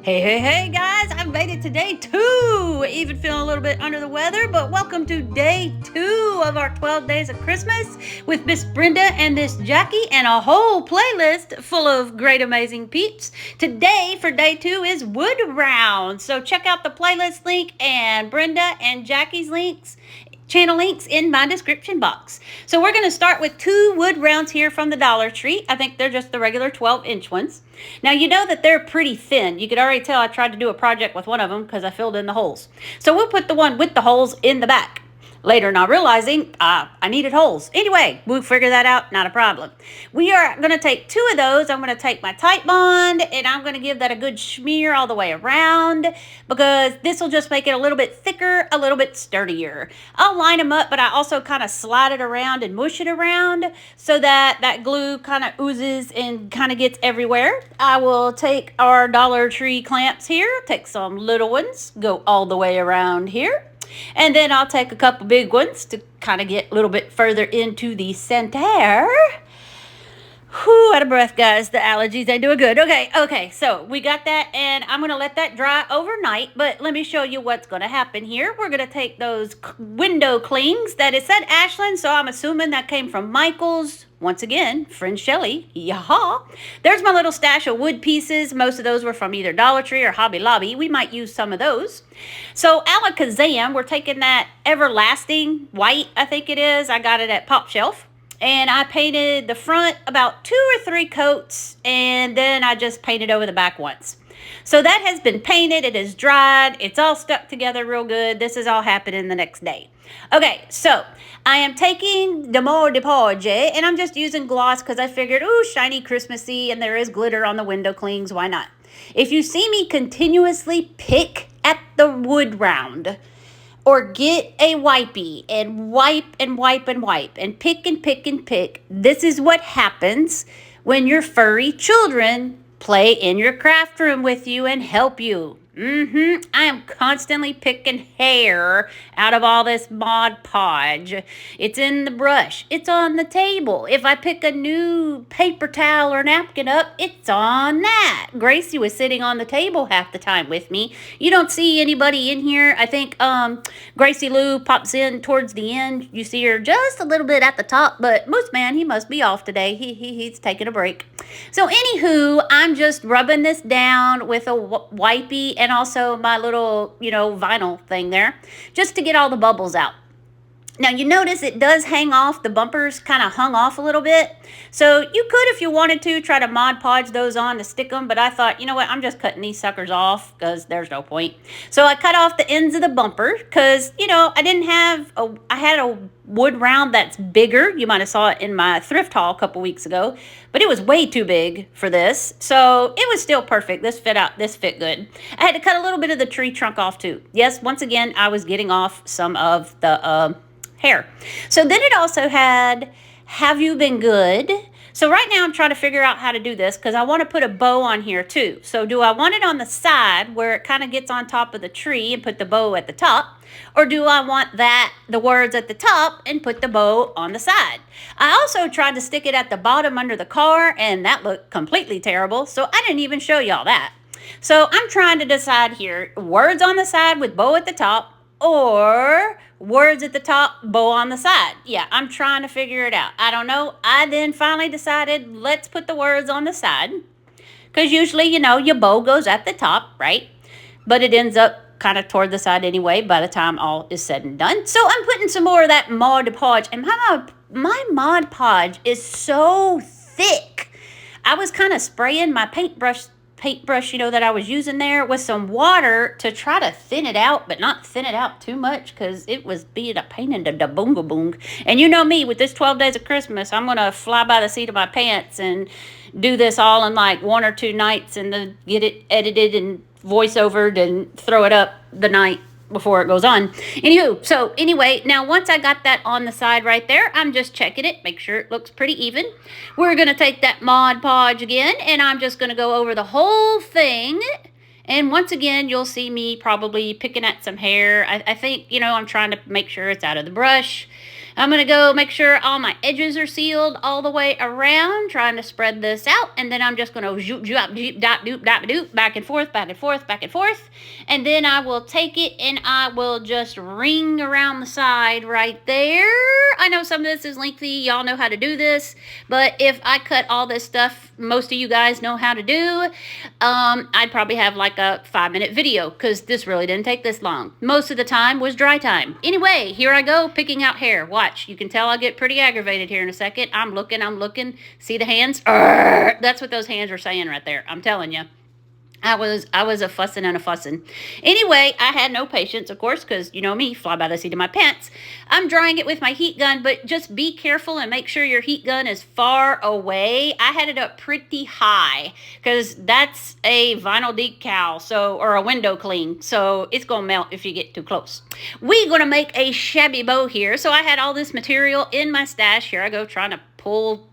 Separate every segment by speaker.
Speaker 1: Hey guys, I've made it to day 2. Even feeling a little bit under the weather, but welcome to day 2 of our 12 days of Christmas with Miss Brenda and Miss Jackie and a whole playlist full of great amazing peeps. Today for day 2 is wood round. So check out the playlist link and Brenda and Jackie's channel links in my description box. So we're going to start with 2 wood rounds here from the Dollar Tree. I think they're just the regular 12-inch ones. Now you know that they're pretty thin. You could already tell I tried to do a project with one of them because I filled in the holes. So we'll put the one with the holes in the back. Later, not realizing I needed holes. Anyway, we'll figure that out, not a problem. We are going to take 2 of those. I'm going to take my Titebond and I'm going to give that a good smear all the way around because this will just make it a little bit thicker, a little bit sturdier. I'll line them up, but I also kind of slide it around and mush it around so that that glue kind of oozes and kind of gets everywhere. I will take our Dollar Tree clamps here, take some little ones, go all the way around here. And then I'll take a couple big ones to kind of get a little bit further into the center. Whew, out of breath, guys. The allergies ain't doing good. Okay, so we got that, and I'm going to let that dry overnight, but let me show you what's going to happen here. We're going to take those window clings that it said Ashland, so I'm assuming that came from Michael's. Once again, friend Shelly, yaha. There's my little stash of wood pieces. Most of those were from either Dollar Tree or Hobby Lobby. We might use some of those. So alakazam, we're taking that everlasting white, I think it is. I got it at Pop Shelf. And I painted the front about 2 or 3 coats, and then I just painted over the back once. So that has been painted, it is dried, it's all stuck together real good. This is all happening the next day. Okay, so I am taking the Mort de Porge, and I'm just using gloss because I figured, ooh, shiny Christmassy, and there is glitter on the window clings, why not? If you see me continuously pick at the wood round, or get a wipey and wipe and wipe and wipe and pick and pick and pick. This is what happens when your furry children play in your craft room with you and help you. I am constantly picking hair out of all this Mod Podge. It's in the brush. It's on the table. If I pick a new paper towel or napkin up, it's on that. Gracie was sitting on the table half the time with me. You don't see anybody in here. I think Gracie Lou pops in towards the end. You see her just a little bit at the top, but Moose Man, he must be off today. He's taking a break. So anywho, I'm just rubbing this down with a wipey and also my little, vinyl thing there, just to get all the bubbles out. Now, you notice it does hang off. The bumpers kind of hung off a little bit. So you could, if you wanted to, try to Mod Podge those on to stick them. But I thought, you know what, I'm just cutting these suckers off because there's no point. So I cut off the ends of the bumper because, I had a wood round that's bigger. You might have saw it in my thrift haul a couple weeks ago. But it was way too big for this. So it was still perfect. This fit good. I had to cut a little bit of the tree trunk off too. Yes, once again, I was getting off some of the hair. So then it also had, have you been good? So right now I'm trying to figure out how to do this because I want to put a bow on here too. So do I want it on the side where it kind of gets on top of the tree and put the bow at the top? Or do I want the words at the top and put the bow on the side? I also tried to stick it at the bottom under the car and that looked completely terrible. So I didn't even show y'all that. So I'm trying to decide here, words on the side with bow at the top, or words at the top, bow on the side. Yeah, I'm trying to figure it out. I don't know. I then finally decided, let's put the words on the side. Because usually, your bow goes at the top, right? But it ends up kind of toward the side anyway by the time all is said and done. So I'm putting some more of that Mod Podge. And my Mod Podge is so thick. I was kind of spraying my paintbrush, that I was using there with some water to try to thin it out, but not thin it out too much because it was being a pain in the boonga boong. And you know me, with this 12 days of Christmas, I'm going to fly by the seat of my pants and do this all in like 1 or 2 nights and then get it edited and voiceovered and throw it up the night before it goes on. Anywho, so anyway, now once I got that on the side right there, I'm just checking it, make sure it looks pretty even. We're going to take that Mod Podge again, and I'm just going to go over the whole thing. And once again, you'll see me probably picking at some hair. I think, I'm trying to make sure it's out of the brush. I'm going to go make sure all my edges are sealed all the way around, trying to spread this out. And then I'm just going to zoop, zoop, zoop, dop, doop, dop, doop, back and forth, back and forth, back and forth. And then I will take it and I will just ring around the side right there. I know some of this is lengthy. Y'all know how to do this. But if I cut all this stuff, most of you guys know how to do, I'd probably have like a 5-minute video because this really didn't take this long. Most of the time was dry time. Anyway, here I go picking out hair. Watch, you can tell I'll get pretty aggravated here in a second. I'm looking. See the hands? Arrgh! That's what those hands are saying right there. I'm telling you. I was a fussing and a fussing. Anyway, I had no patience, of course, because you know me, fly by the seat of my pants. I'm drying it with my heat gun, but just be careful and make sure your heat gun is far away. I had it up pretty high because that's a vinyl decal, or a window cling, so it's gonna melt if you get too close. We're gonna make a shabby bow here, so I had all this material in my stash. Here I go trying to pull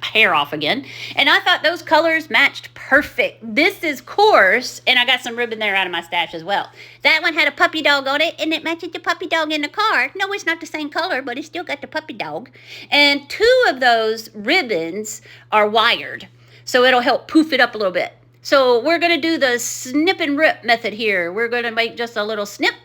Speaker 1: hair off again, and I thought those colors matched perfect. This is coarse, and I got some ribbon there out of my stash as well. That one had a puppy dog on it, and it matches the puppy dog in the car. No, it's not the same color, but it's still got the puppy dog. And 2 of those ribbons are wired, so it'll help poof it up a little bit. So we're going to do the snip and rip method here. We're going to make just a little snip,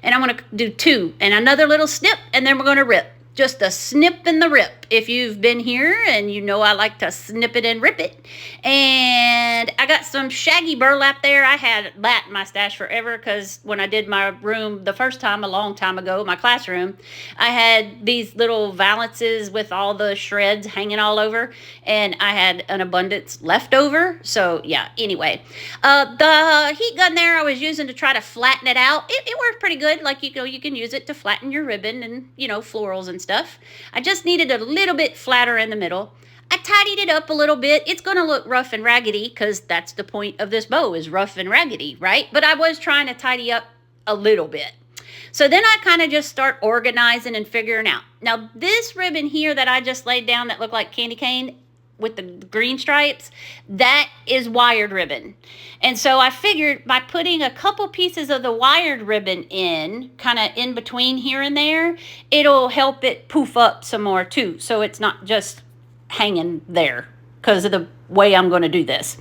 Speaker 1: and I'm going to do 2, and another little snip, and then we're going to rip. Just a snip and the rip. If you've been here and you know I like to snip it and rip it. And I got some shaggy burlap there. I had that in my stash forever because when I did my room the first time, a long time ago, my classroom, I had these little valances with all the shreds hanging all over. And I had an abundance left over. So yeah, anyway. The heat gun there I was using to try to flatten it out. It worked pretty good. Like, you know, you can use it to flatten your ribbon and, you know, florals and stuff. I just needed a little bit flatter in the middle. I tidied it up a little bit. It's going to look rough and raggedy because that's the point of this bow, is rough and raggedy, right? But I was trying to tidy up a little bit. So then I kind of just start organizing and figuring out. Now, this ribbon here that I just laid down that looked like candy cane with the green stripes, that is wired ribbon. And so I figured by putting a couple pieces of the wired ribbon in, kind of in between here and there, it'll help it poof up some more too. So it's not just hanging there because of the way I'm going to do this.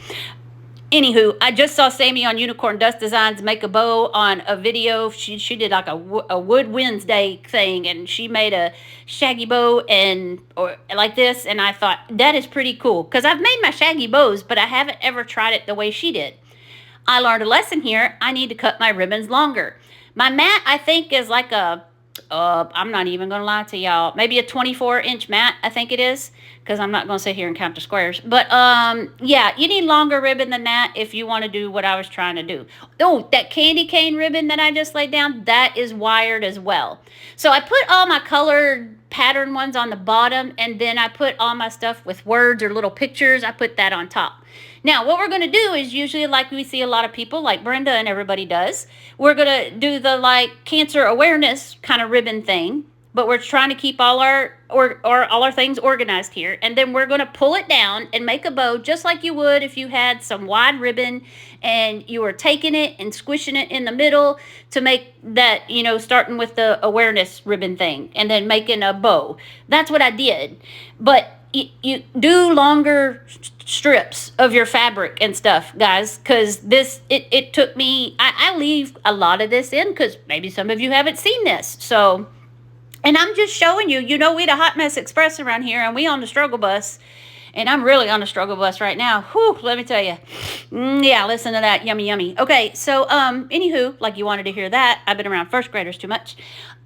Speaker 1: Anywho, I just saw Sammy on Unicorn Dust Designs make a bow on a video. She did like a Wood Wednesday thing, and she made a shaggy bow or like this, and I thought that is pretty cool because I've made my shaggy bows, but I haven't ever tried it the way she did. I learned a lesson here. I need to cut my ribbons longer. My mat, I think, is like I'm not even going to lie to y'all, maybe a 24-inch mat, I think it is, because I'm not going to sit here and count the squares. But, yeah, you need longer ribbon than that if you want to do what I was trying to do. Oh, that candy cane ribbon that I just laid down, that is wired as well. So I put all my colored pattern ones on the bottom, and then I put all my stuff with words or little pictures, I put that on top. Now, what we're going to do is usually like we see a lot of people, like Brenda and everybody does, we're going to do the like cancer awareness kind of ribbon thing, but we're trying to keep all our things organized here. And then we're going to pull it down and make a bow just like you would if you had some wide ribbon and you were taking it and squishing it in the middle to make that, you know, starting with the awareness ribbon thing and then making a bow. That's what I did. But you do longer strips of your fabric and stuff, guys, because it took me, I leave a lot of this in because maybe some of you haven't seen this. So, and I'm just showing you, you know, we the Hot Mess Express around here and we on the struggle bus. And I'm really on the struggle bus right now. Whew, let me tell you. Yeah, listen to that. Yummy, yummy. Okay, so, anywho, like you wanted to hear that. I've been around first graders too much.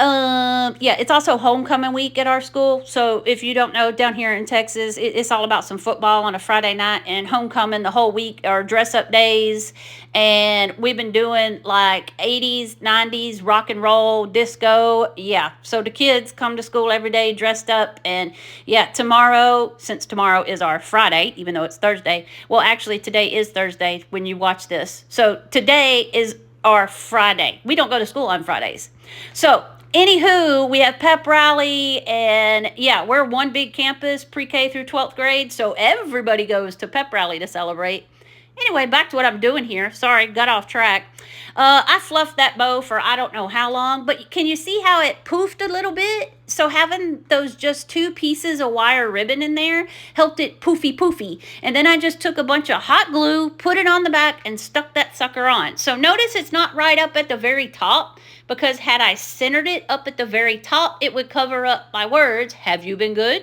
Speaker 1: Yeah, it's also homecoming week at our school. So if you don't know, down here in Texas, it's all about some football on a Friday night and homecoming the whole week, or dress up days. And we've been doing like 80s, 90s, rock and roll, disco. Yeah, so the kids come to school every day dressed up. And yeah, tomorrow, since tomorrow is our Friday, even though it's Thursday. Well, actually, today is Thursday when you watch this. So today is our Friday. We don't go to school on Fridays. So anywho, we have pep rally, and yeah, we're one big campus, pre-K through 12th grade, so everybody goes to pep rally to celebrate. Anyway, back to what I'm doing here. Sorry, got off track. I fluffed that bow for I don't know how long, but can you see how it poofed a little bit? So having those just 2 pieces of wire ribbon in there helped it poofy. And then I just took a bunch of hot glue, put it on the back, and stuck that sucker on. So notice it's not right up at the very top, because had I centered it up at the very top, it would cover up my words, "Have you been good?"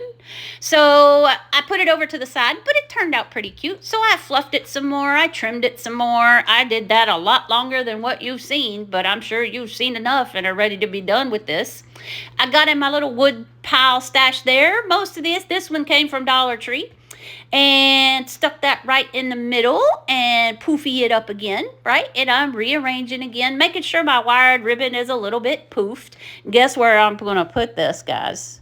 Speaker 1: So I put it over to the side, but it turned out pretty cute. So I fluffed it some more, I trimmed it some more. I did that a lot longer than what you've seen, but I'm sure you've seen enough and are ready to be done with this. I got in my little wood pile stash there. Most of this one came from Dollar Tree. And stuck that right in the middle and poofy it up again, right? And I'm rearranging again, making sure my wired ribbon is a little bit poofed. Guess where I'm going to put this, guys?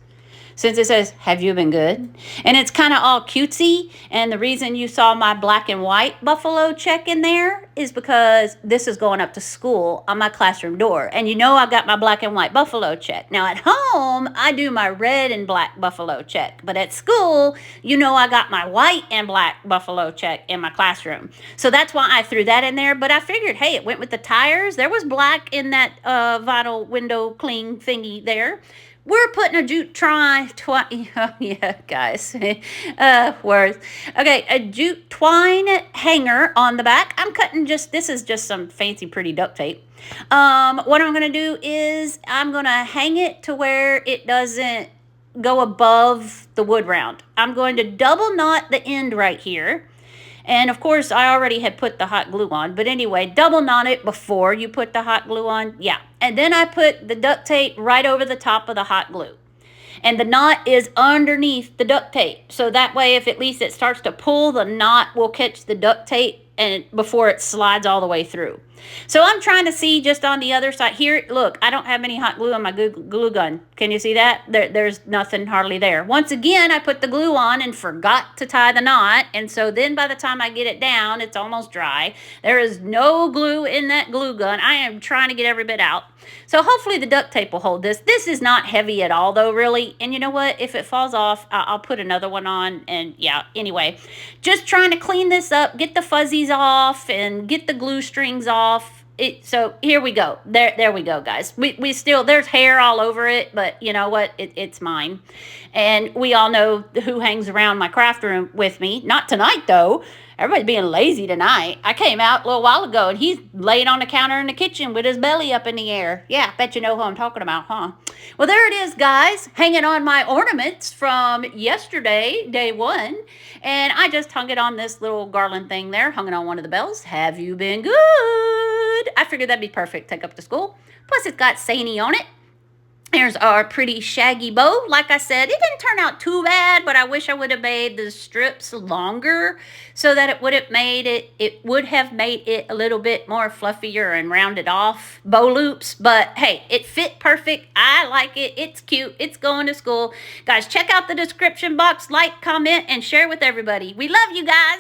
Speaker 1: Since it says, "Have you been good?" And it's kind of all cutesy. And the reason you saw my black and white buffalo check in there is because this is going up to school on my classroom door. And you know I got my black and white buffalo check. Now at home, I do my red and black buffalo check. But at school, you know I got my white and black buffalo check in my classroom. So that's why I threw that in there. But I figured, hey, it went with the tires. There was black in that vinyl window cling thingy there. We're putting a jute twine, oh yeah, guys, words. Okay, a jute twine hanger on the back. I'm cutting this is just some fancy pretty duct tape. What I'm gonna do is I'm gonna hang it to where it doesn't go above the wood round. I'm going to double knot the end right here. And of course, I already had put the hot glue on. But anyway, double knot it before you put the hot glue on. Yeah. And then I put the duct tape right over the top of the hot glue. And the knot is underneath the duct tape. So that way, if at least it starts to pull, the knot will catch the duct tape and before it slides all the way through. So I'm trying to see just on the other side here. Look, I don't have any hot glue on my glue gun. Can you see that? There's nothing hardly there. Once again, I put the glue on and forgot to tie the knot. And so then by the time I get it down, it's almost dry. There is no glue in that glue gun. I am trying to get every bit out. So hopefully the duct tape will hold this. This is not heavy at all though, really. And you know what? If it falls off, I'll put another one on. And yeah, anyway, just trying to clean this up, get the fuzzies off and get the glue strings off. So here we go. There we go, guys. We still, there's hair all over it, but you know what? It's mine. And we all know who hangs around my craft room with me. Not tonight, though. Everybody's being lazy tonight. I came out a little while ago, and he's laying on the counter in the kitchen with his belly up in the air. Yeah, bet you know who I'm talking about, huh? Well, there it is, guys, hanging on my ornaments from yesterday, day 1. And I just hung it on this little garland thing there, hung it on one of the bells. Have you been good? I figured that'd be perfect to take up to school. Plus, it's got Sainy on it. Here's our pretty shaggy bow. Like I said, it didn't turn out too bad, but I wish I would have made the strips longer so that it would have made it a little bit more fluffier and rounded off bow loops. But hey, it fit perfect. I like it. It's cute. It's going to school. Guys, check out the description box, like, comment, and share with everybody. We love you guys.